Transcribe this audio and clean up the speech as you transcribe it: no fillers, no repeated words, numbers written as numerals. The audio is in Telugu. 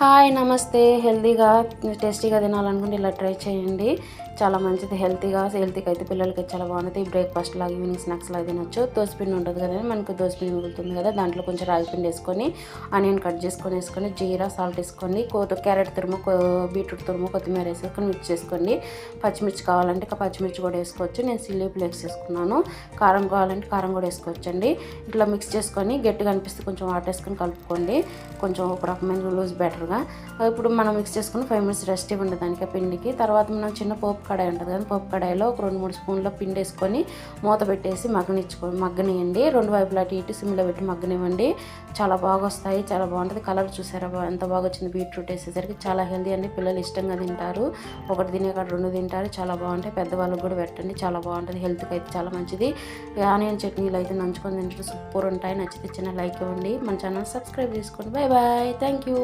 హాయ్ నమస్తే. హెల్తీగా టేస్టీగా తినాలనుకుంటే ఇలా ట్రై చేయండి. చాలా మంచిది. హెల్తీగా అయితే పిల్లలకి చాలా బాగుంటుంది. బ్రేక్ఫాస్ట్ లాగా ఈవినింగ్ స్నాక్స్ లాగా తినొచ్చు. దోసపిండి ఉంటుంది కదా, మనకు దోసపిండి మిగులుతుంది కదా, దాంట్లో కొంచెం రాగి పిండి వేసుకొని ఆనియన్ కట్ వేసుకొని జీరా సాల్ట్ వేసుకోండి. క్యారెట్ తురుము, బీట్రూట్ తురుము, కొత్తిమీర వేసుకొని మిక్స్ చేసుకోండి. పచ్చిమిర్చి కావాలంటే పచ్చిమిర్చి కూడా వేసుకోవచ్చు. నేను చిల్లీ ఫ్లేక్స్ వేసుకున్నాను. కారం కావాలంటే కారం కూడా వేసుకోవచ్చండి. ఇట్లా మిక్స్ చేసుకొని గట్టిగా అనిపిస్తే కొంచెం వాటర్ వేసుకొని కలుపుకోండి. కొంచెం ఒక రకమైన లూజ్ బెటర్గా. ఇప్పుడు మనం మిక్స్ చేసుకుని 5 minutes రెస్ట్ ఇవ్వండి దానికి పిండికి. తర్వాత మనం చిన్న పోపు కడాయి ఉంటుంది కదా, పోపు కడాయిలో ఒక 2-3 స్పూన్ల పిండి వేసుకొని మూత పెట్టేసి మగ్గనియండి. 2 వైపులా ఇటు సిమ్లో పెట్టి మగ్గనివ్వండి. చాలా బాగా వస్తాయి, చాలా బాగుంటుంది. కలర్ చూసారా ఎంత బాగా వచ్చింది. బీట్రూట్ వేసేసరికి చాలా హెల్తీ అండి. పిల్లలు ఇష్టంగా తింటారు. ఒకటి తినే కాడ 2 తింటారు. చాలా బాగుంటాయి. పెద్దవాళ్ళకి కూడా పెట్టండి, చాలా బాగుంటుంది. హెల్త్కి అయితే చాలా మంచిది. ఆనియన్ చట్నీలు అయితే నంచుకొని తింటే సూపర్ ఉంటాయి. నచ్చితే చిన్న లైక్ ఇవ్వండి. మన ఛానల్ సబ్స్క్రైబ్ చేసుకోండి. Bye bye. Thank you.